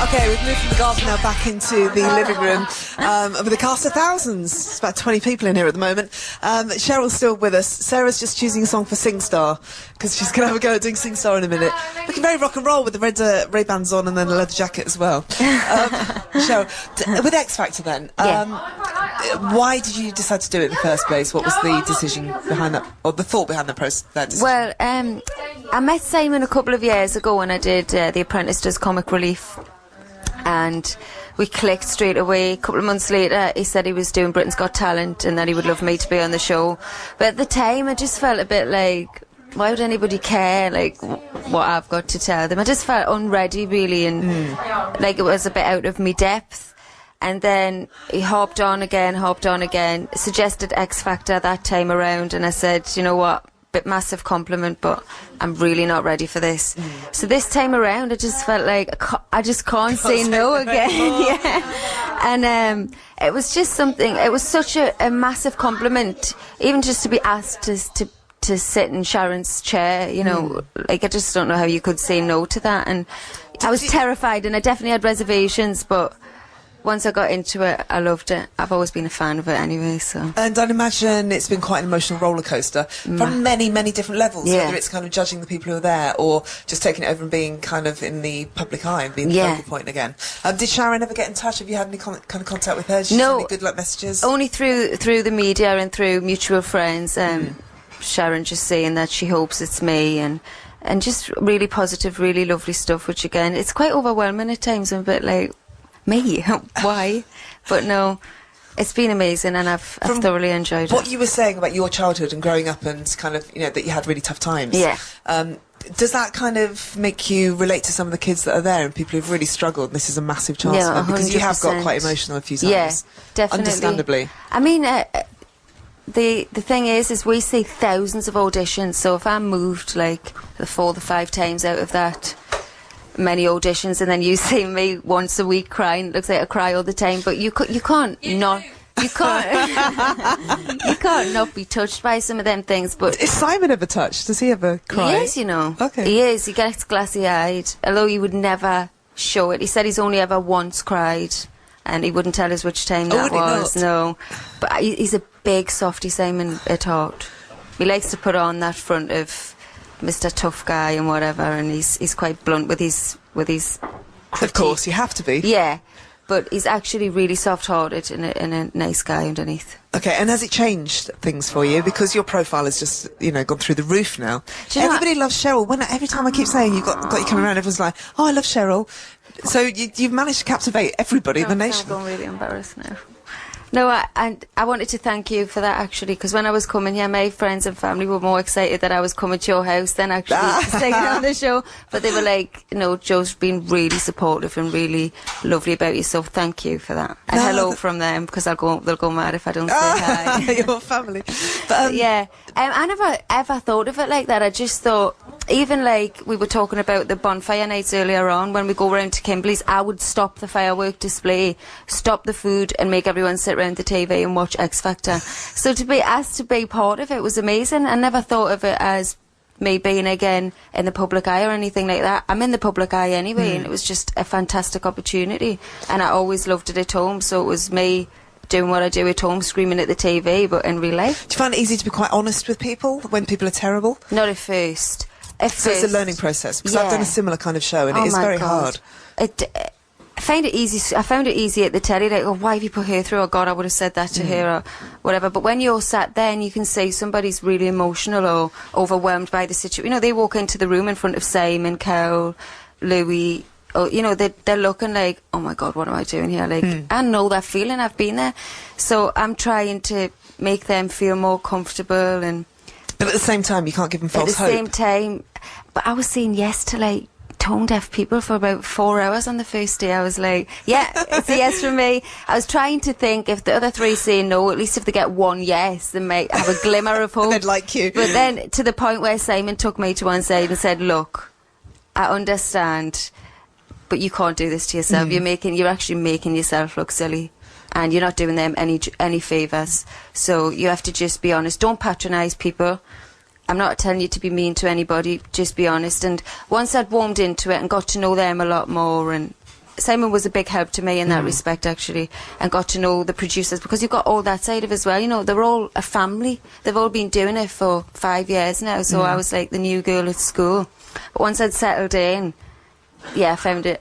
Okay, we've moved from the garden now back into the living room with a cast of thousands. It's about 20 people in here at the moment. Cheryl's still with us. Sarah's just choosing a song for SingStar because she's going to have a go at doing SingStar in a minute. Looking very rock and roll with the red Ray-Bans on and then a leather jacket as well. Cheryl, with X Factor then, why did you decide to do it in the first place? What was the decision behind that, or the thought behind that decision? Well, I met Simon a couple of years ago when I did The Apprentice does Comic Relief. And we clicked straight away. A couple of months later, he said he was doing Britain's Got Talent and that he would love me to be on the show. But at the time, I just felt a bit like, why would anybody care, like, what I've got to tell them? I just felt unready, really, and like it was a bit out of me depth. And then he hopped on again, suggested X Factor that time around, and I said, you know what? Bit massive compliment, but I'm really not ready for this. So this time around, I just felt like I just can't say no again. Yeah, and it was just something. It was such a massive compliment, even just to be asked to sit in Sharon's chair. You know, like I just don't know how you could say no to that. And I was terrified, and I definitely had reservations, but once I got into it, I loved it. I've always been a fan of it anyway, so. And I'd imagine it's been quite an emotional roller coaster from many, many different levels, whether it's kind of judging the people who are there or just taking it over and being kind of in the public eye and being the focal point again. Did Sharon ever get in touch? Have you had any kind of contact with her? Did she send any good luck messages? Only through the media and through mutual friends. Sharon just saying that she hopes it's me and just really positive, really lovely stuff, which again, it's quite overwhelming at times. I'm a bit like, me? Why? But no, it's been amazing and I've thoroughly enjoyed it. What you were saying about your childhood and growing up and kind of, you know, that you had really tough times. Yeah. Does that kind of make you relate to some of the kids that are there and people who've really struggled? This is a massive chance for them because you have got quite emotional a few times. Yeah, definitely. Understandably. I mean, the thing is we see thousands of auditions, so if I'm moved like the 4 or 5 times out of that many auditions, and then you see me once a week crying, it looks like I cry all the time, but you can't not be touched by some of them things. But is Simon ever touched? Does he ever cry? He is, you know. Okay. He is. He gets glassy-eyed, although he would never show it. He said he's only ever once cried, and he wouldn't tell us which time that was. No, but he's a big softy, Simon, at heart. He likes to put on that front of Mr. Tough Guy and whatever, and he's quite blunt with his critique. Of course, you have to be. Yeah, but he's actually really soft-hearted and a nice guy underneath. Okay, and has it changed things for you? Because your profile has just, you know, gone through the roof now. Everybody loves Cheryl. Every time I keep saying you've got you coming around, everyone's like, oh, I love Cheryl. So you've managed to captivate everybody in the nation. I'm really embarrassed now. No, I wanted to thank you for that, actually, because when I was coming here, my friends and family were more excited that I was coming to your house than actually singing on the show. But they were like, you know, Joe's been really supportive and really lovely about you, so thank you for that. And hello from them, because they'll go mad if I don't say hi. Your family. But, yeah, I never ever thought of it like that. I just thought, even like we were talking about the bonfire nights earlier on, when we go round to Kimberley's, I would stop the firework display, stop the food, and make everyone sit around the TV and watch X Factor. So to be asked to be part of it was amazing. I never thought of it as me being again in the public eye or anything like that. I'm in the public eye anyway, and it was just a fantastic opportunity. And I always loved it at home, so it was me doing what I do at home, screaming at the TV, but in real life. Do you find it easy to be quite honest with people when people are terrible? Not at first. So it's a learning process, because I've done a similar kind of show, and it is very hard. I find it easy. I found it easy at the telly, like, oh, why have you put her through? Oh God, I would have said that to her, or whatever. But when you're sat there and you can see somebody's really emotional or overwhelmed by the situation, you know, they walk into the room in front of Simon, Carol, Louis, or, you know, they're looking like, oh my God, what am I doing here? Like, I know that feeling. I've been there, so I'm trying to make them feel more comfortable. And but at the same time, you can't give them false hope. At the same time, but I was saying yes to like tone deaf people for about 4 hours on the first day. I was like, yeah, it's a yes from me. I was trying to think, if the other 3 say no, at least if they get 1 yes, they might have a glimmer of hope. They'd like you. But then to the point where Simon took me to one side and said, look, I understand, but you can't do this to yourself. You're actually making yourself look silly, and you're not doing them any favours. So you have to just be honest. Don't patronise people. I'm not telling you to be mean to anybody, just be honest. And once I'd warmed into it and got to know them a lot more, and Simon was a big help to me in that respect, actually, and got to know the producers, because you've got all that side of it as well. You know, they're all a family. They've all been doing it for 5 years now, so I was like the new girl at school. But once I'd settled in, yeah, I found it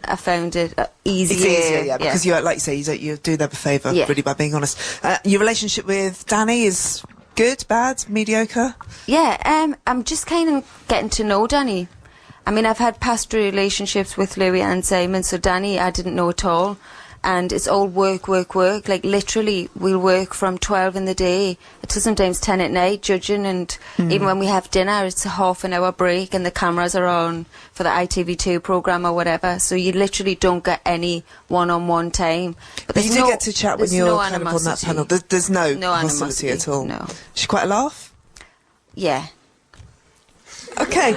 easier. It's easier, yeah, because you, like you say, you do them a favour, really, by being honest. Your relationship with Danny is good, bad, mediocre? Yeah, I'm just kind of getting to know Danny. I mean, I've had past relationships with Louis and Simon, so Danny I didn't know at all. And it's all work, work, work. Like, literally, we'll work from 12 in the day to sometimes 10 at night, judging. And even when we have dinner, it's a half an hour break and the cameras are on for the ITV2 programme or whatever. So you literally don't get any one-on-one time. But you do get to chat when you're kind of on that panel. There's no hostility at all. No. Is she quite a laugh? Yeah. Okay.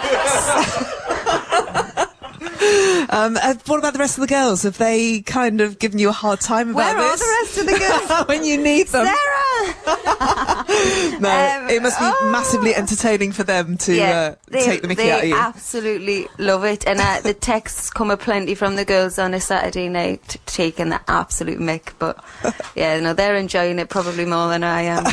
What about the rest of the girls? Have they kind of given you a hard time about Where this? are the rest of the girls? When you need them. Sarah! No, it must be massively entertaining for them to take the mickey out of you. They absolutely love it. And the texts come aplenty from the girls on a Saturday night taking the absolute mick. But yeah, no, they're enjoying it probably more than I am.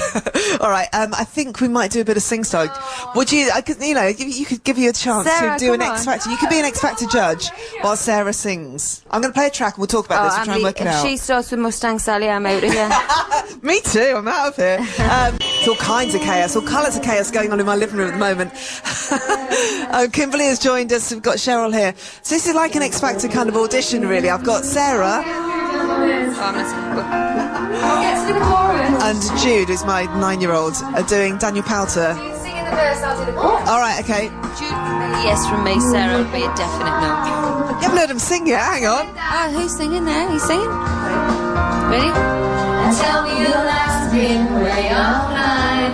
All right, I think we might do a bit of sing-star. Would you, you could give you a chance Sarah, to do an come X on. Factor. You could be an X Factor judge while Sarah sings. I'm going to play a track and we'll talk about this and try and work it if out. she starts with Mustang Sally, I'm out of here. Me too, I'm out of here. It's all kinds of chaos, all colours of chaos going on in my living room at the moment. Kimberly has joined us, we've got Cheryl here. So this is like an X Factor kind of audition, really. I've got Sarah and Jude, who's my 9-year-old, are doing Daniel Powter. All right, okay. Jude, yes from me. Sarah would be a definite no. You haven't heard him sing yet, hang on. Who's singing there? He's singing. Ready? Tell me the last thing way online.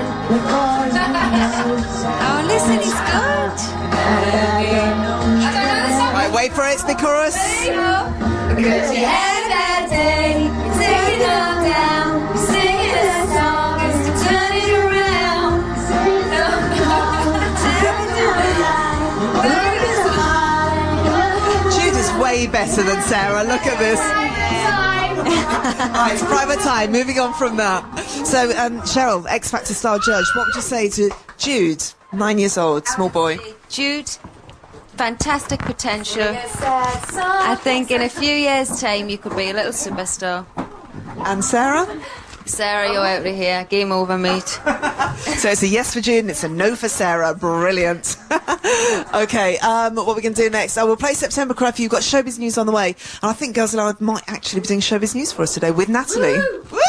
Oh, listen, he's good. Right, wait for it, it's the chorus. Because you had a bad day, you take it all down, you sing it a song, it's to turn it around. Jude is way better than Sarah, look at this. Right, it's private time, moving on from that. So, Cheryl, X Factor star judge, what would you say to Jude, 9 years old, small boy? Jude, fantastic potential. I think in a few years' time you could be a little superstar. And Sarah? Sarah, you're out of here. Game over, mate. So it's a yes for Jude and it's a no for Sarah. Brilliant. Okay, what we're going to do next? We'll play September Cry for you. You've got showbiz news on the way. And I think Girls Aloud might actually be doing showbiz news for us today with Natalie. Woo!